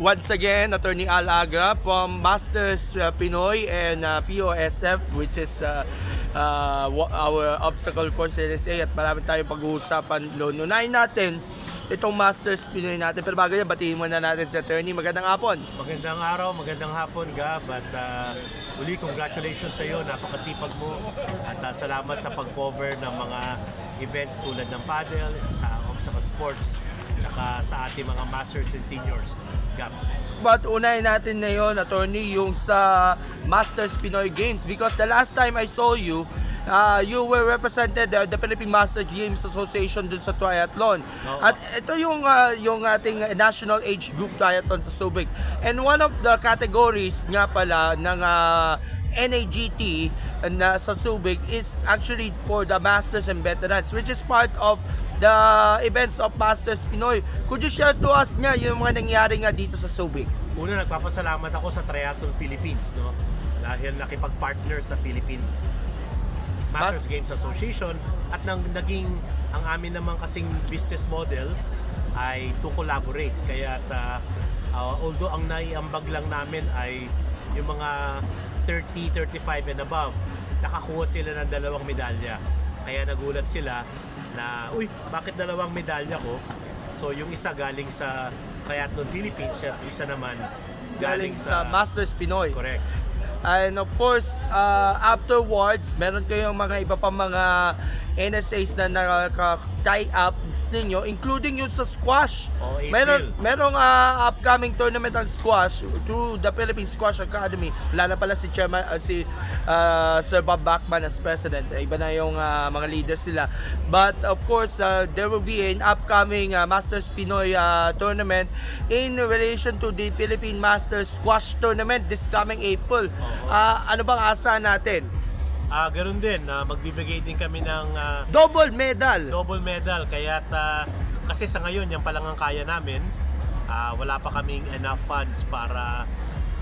Once again, Attorney Al Agra from Masters Pinoy and POSF, which is our obstacle course NSA, at marami tayong pag-uusapan doon. Unahin natin itong Masters Pinoy natin. Pero bago yan, batiin muna natin si Attorney. Magandang hapon. Magandang araw, magandang hapon, Gab. At uli, congratulations sa iyo. Napakasipag mo. At salamat sa pag-cover ng mga events tulad ng paddle, sa obstacle sports, tsaka sa ating mga masters and seniors. Gab. But unahin natin ngayon, Attorney, yung sa Masters Pinoy Games. Because the last time I saw you, you were represented the Philippine Masters Games Association dun sa triathlon. At ito yung ating national age group triathlon sa Subic. And one of the categories nga pala ng NAGT na sa Subic is actually for the Masters and Veterans, which is part of the events of Masters Pinoy. Could you share to us nga yung mga nangyari nga dito sa Subic? Una, nagpapasalamat ako sa Triathlon Philippines, no? Dahil nakipag-partner sa Philippine Masters Games Association at naging ang amin naman kasing business model ay to collaborate. Kaya although ang naiambag lang namin ay yung mga 30, 35 and above, nakakuha sila ng 2 medalya. Kaya nagulat sila na, uy, bakit 2 medalya ko? So yung isa galing sa Triathlon Philippines at isa naman galing sa Masters Pinoy. Correct. And of course, afterwards, meron kayong mga iba pa mga NSAs na naka-tie up ninyo, including yung sa squash. Merong upcoming tournament ang squash through the Philippine Squash Academy. Wala na pala si Chairman, Sir Bob Bachman as President. Iba na yung mga leaders nila. But of course, there will be an upcoming Masters Pinoy tournament in relation to the Philippine Masters Squash Tournament this coming April. Ano bang asa natin? Ganun din, magbibigay din kami ng Double medal. Kaya kasi sa ngayon yan palang ang kaya namin. Wala pa kaming enough funds para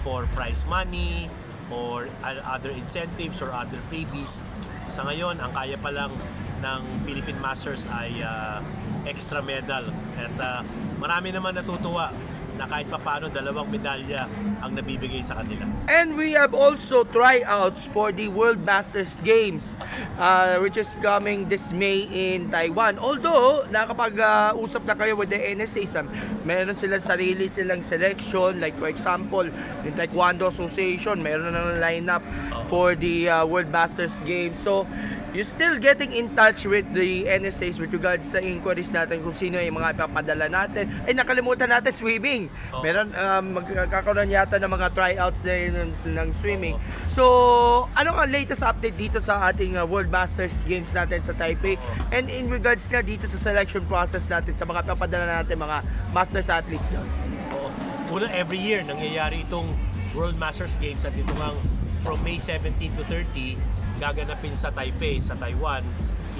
for prize money or other incentives or other freebies. Sa ngayon, ang kaya pa lang ng Philippine Masters ay extra medal. At marami naman natutuwa na kahit papaano 2 medalya ang nabibigay sa kanila. And we have also tryouts for the World Masters Games, which is coming this May in Taiwan. Although, nakapag-usap na kayo with the NSA, meron silang sarili silang selection. Like for example, the Taekwondo Association, meron na lineup for the World Masters Games. So, you're still getting in touch with the NSAs with regards sa inquiries natin kung sino yung mga ipapadala natin. Ay, nakalimutan natin swimming. Meron, magkakaroon yata ng mga tryouts na yun ng swimming. So, ano ang latest update dito sa ating World Masters Games natin sa Taipei? And in regards na dito sa selection process natin sa mga ipapadala natin mga Masters athletes na? Una, every year nangyayari itong World Masters Games at ito ngang from May 17 to 30 gaganapin sa Taipei, sa Taiwan,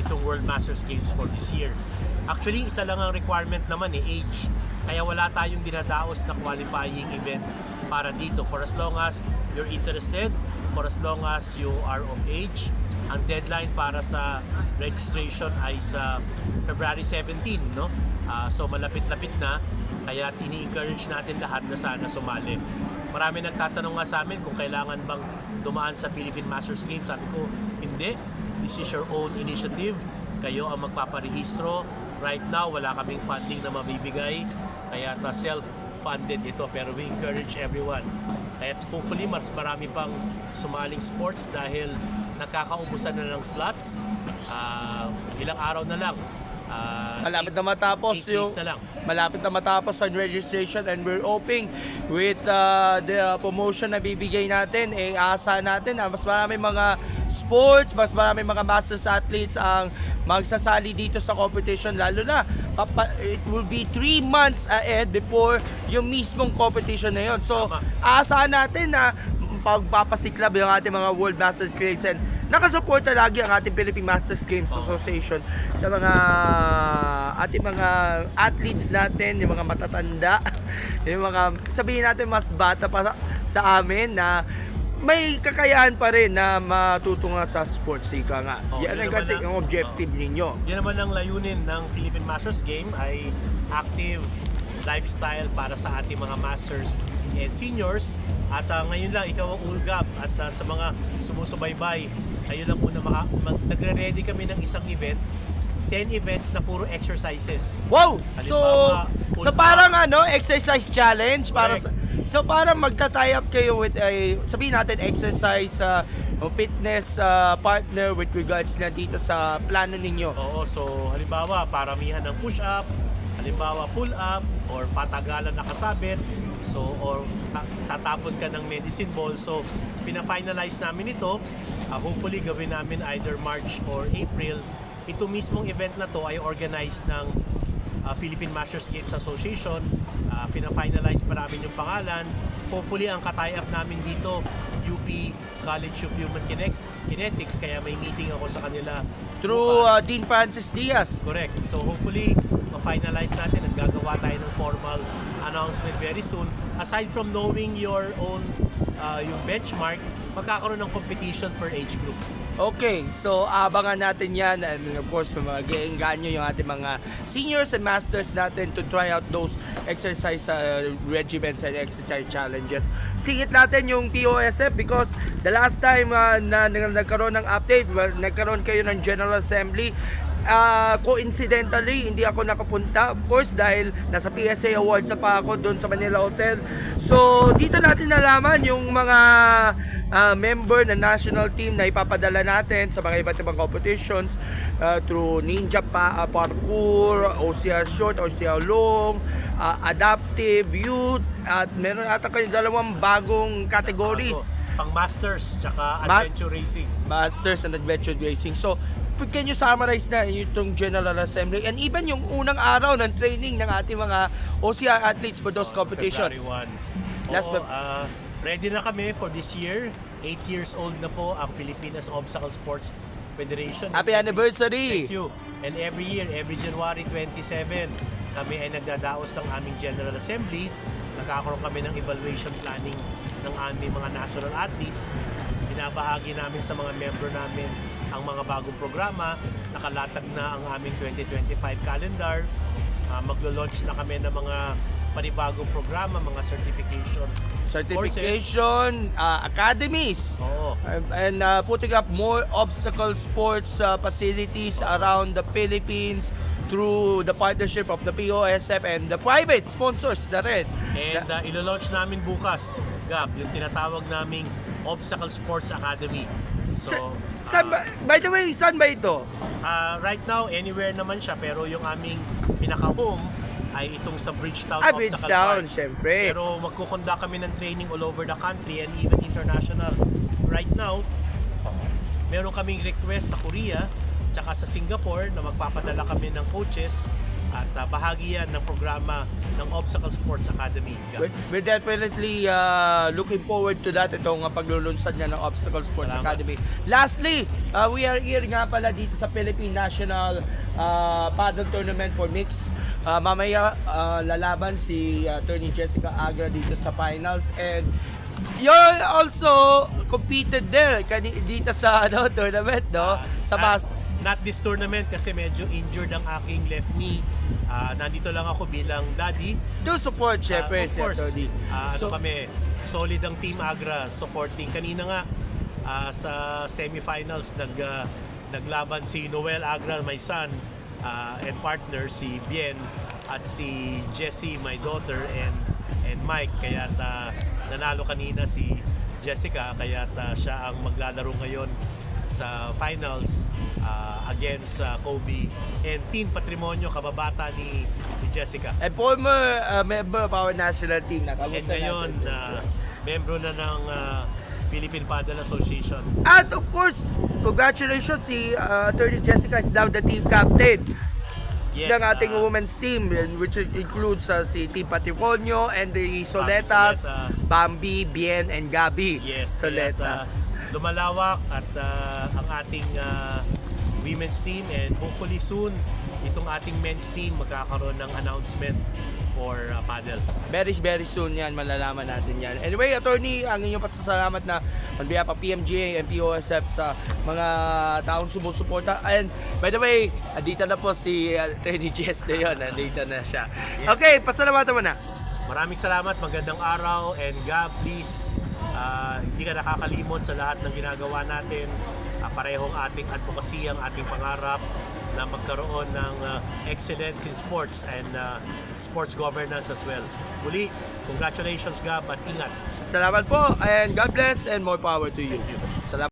itong World Masters Games for this year. Actually, isa lang ang requirement naman age. Kaya wala tayong dinadaos na qualifying event para dito. For as long as you're interested, for as long as you are of age, ang deadline para sa registration ay sa February 17, no? So malapit-lapit na, kaya ini-encourage natin lahat na sana sumali. Marami nagtatanong nga sa amin kung kailangan bang dumaan sa Philippine Masters Games. Sabi ko, hindi. This is your own initiative. Kayo ang magpaparehistro. Right now, wala kaming funding na mabibigay. Kaya self-funded ito. Pero we encourage everyone. Kaya hopefully, mas marami pang sumaling sports dahil nakakaubusan na ng slots. Ilang araw na lang. Malapit na matapos malapit na matapos ang registration, and we're hoping with the promotion na bibigay natin, asa natin mas maraming mga sports, mas maraming mga masters athletes ang magsasali dito sa competition, lalo na it will be 3 months ahead before yung mismong competition na yun. So aasahan natin na pagpapasiklab yung ating mga World Masters Games, and nakasuporta lagi ang ating Philippine Masters Games Association sa mga ating mga athletes natin, yung mga matatanda, yung mga sabihin natin mas bata pa sa amin na may kakayahan pa rin na matutunga sa sports, ika nga. Yan ang kasi ang objective ninyo. Yan naman ang layunin ng Philippine Masters Game ay active lifestyle para sa ating mga masters and seniors. At ngayon lang, ikaw ang ulgap at sa mga sumusubaybay, ngayon lang muna nagre-ready kami ng isang event, 10 events na puro exercises. Wow! So, Halimbawa, so parang exercise challenge para Correct. so parang magta-tie up kayo with sabihin natin exercise o fitness partner with regards na dito sa plano ninyo. Oo, so halimbawa, paramihan ng push-up, halimbawa pull-up, or patagalan na kasabit, so, or tatapon ka ng medicine ball. So, pina-finalize namin ito. Hopefully, gawin namin either March or April. Ito mismong event na to ay organized ng Philippine Masters Games Association. Pina-finalize pa namin yung pangalan. Hopefully, ang ka-tie-up namin dito, UP College of Human Kinetics, kaya may meeting ako sa kanila. Through bukas. Dean Francis Diaz. Correct. So hopefully, ma-finalize natin at gagawa tayo ng formal announcement very soon. Aside from knowing your own yung benchmark, magkakaroon ng competition per age group. Okay, so abangan natin yan and of course mag-iinganyo yung ating mga seniors and masters natin to try out those exercise regimens and exercise challenges. Singit natin yung POSF because the last time na nagkaroon ng update, nagkaroon kayo ng General Assembly. Coincidentally, hindi ako nakapunta of course dahil nasa PSA Awards na pa ako doon sa Manila Hotel. So dito natin nalaman yung mga member ng national team na ipapadala natin sa mga iba't ibang competitions through ninja parkour, OCR short, OCR long, adaptive, youth, at meron ata kayo dalawang bagong categories. Pang masters, tsaka adventure racing. Masters and Adventure Racing. So, can you summarize na itong General Assembly and even yung unang araw ng training ng ating mga OCR athletes for those competitions? February 1. Last Oo, ready na kami for this year. 8 years old na po ang Pilipinas Obstacle Sports Federation. Happy anniversary! Thank you. And every year, every January 27, kami ay nagdadaos ng aming General Assembly. Nagkakaroon kami ng evaluation planning ng aming mga national athletes. Binabahagi namin sa mga member namin ang mga bagong programa. Nakalatag na ang aming 2025 calendar. Maglo-launch na kami ng mga panibagong programa, mga certification, academies, Oo. and putting up more obstacle sports facilities around the Philippines through the partnership of the POSF and the private sponsors na rin. And ilo-launch namin bukas, Gab, yung tinatawag naming Obstacle Sports Academy. So, By the way, saan ba ito? right now, anywhere naman siya, pero yung aming pinaka-home ay itong sa Bridgetown Obstacle Bridgetown, Park. syempre. Pero magkukunda kami ng training all over the country and even international. Right now, meron kaming request sa Korea tsaka sa Singapore na magpapadala kami ng coaches at bahagi yan ng programa ng Obstacle Sports Academy. We're definitely looking forward to that, itong paglulunsad niya ng Obstacle Sports Salamat. Academy. Lastly, we are here nga pala dito sa Philippine National Paddle Tournament for Mix. Mamaya lalaban si Attorney Jessica Agra dito sa finals, and you also competed there dito sa tournament, no? Sa Not this tournament kasi medyo injured ang aking left knee. Nandito lang ako bilang daddy. to support syempre Of si course, Attorney. kami, solid ang Team Agra supporting. Kanina nga sa semifinals naglaban si Noel Agra, my son, and partner si Bien at si Jessie, my daughter, and Mike. Kaya nanalo kanina si Jessica, kaya siya ang maglalaro ngayon sa finals against Kobe and Team Patrimonio, kababata ni Jessica. And former member of our national team na And ngayon, membro na ng Philippine Paddle Association. At of course, congratulations, si Attorney Jessica is now the team captain Yes, ng ating women's team, which includes si Team Patrimonio and the Soletas, Soleta. Bambi, Bien, and Gabi Yes, Soleta. kaya't, lumalawak at ang ating women's team, and hopefully soon itong ating men's team magkakaroon ng announcement for paddle. Very, very soon yan, malalaman natin yan. Anyway, attorney, ang inyong pasasalamat na on behalf of PMGA and POSF sa mga taong sumusuporta. And by the way, andito na po si Attorney Jess na yun. Andito na siya. Okay, pasalamatan mo na. Maraming salamat, magandang araw, and God, please, hindi ka nakakalimot sa lahat ng ginagawa natin. Parehong ating advocacy, ang ating pangarap na magkaroon ng excellence in sports and sports governance as well. Muli, congratulations Gab at ingat. Salamat po and God bless and more power to you. Salamat.